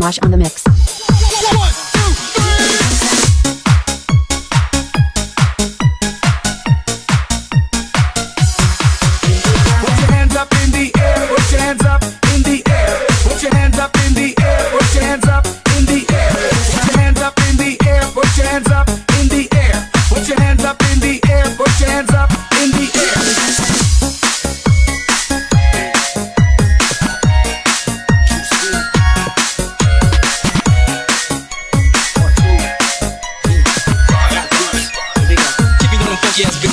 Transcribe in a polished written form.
Wash on the mix. Put your hands up in the air, put your hands up in the air, put your hands up in the air, put your hands up in the air, put your hands up in the air, put your hands up in the air, put your hands up in the air, put your hands up in the air. Keep it on them funky ass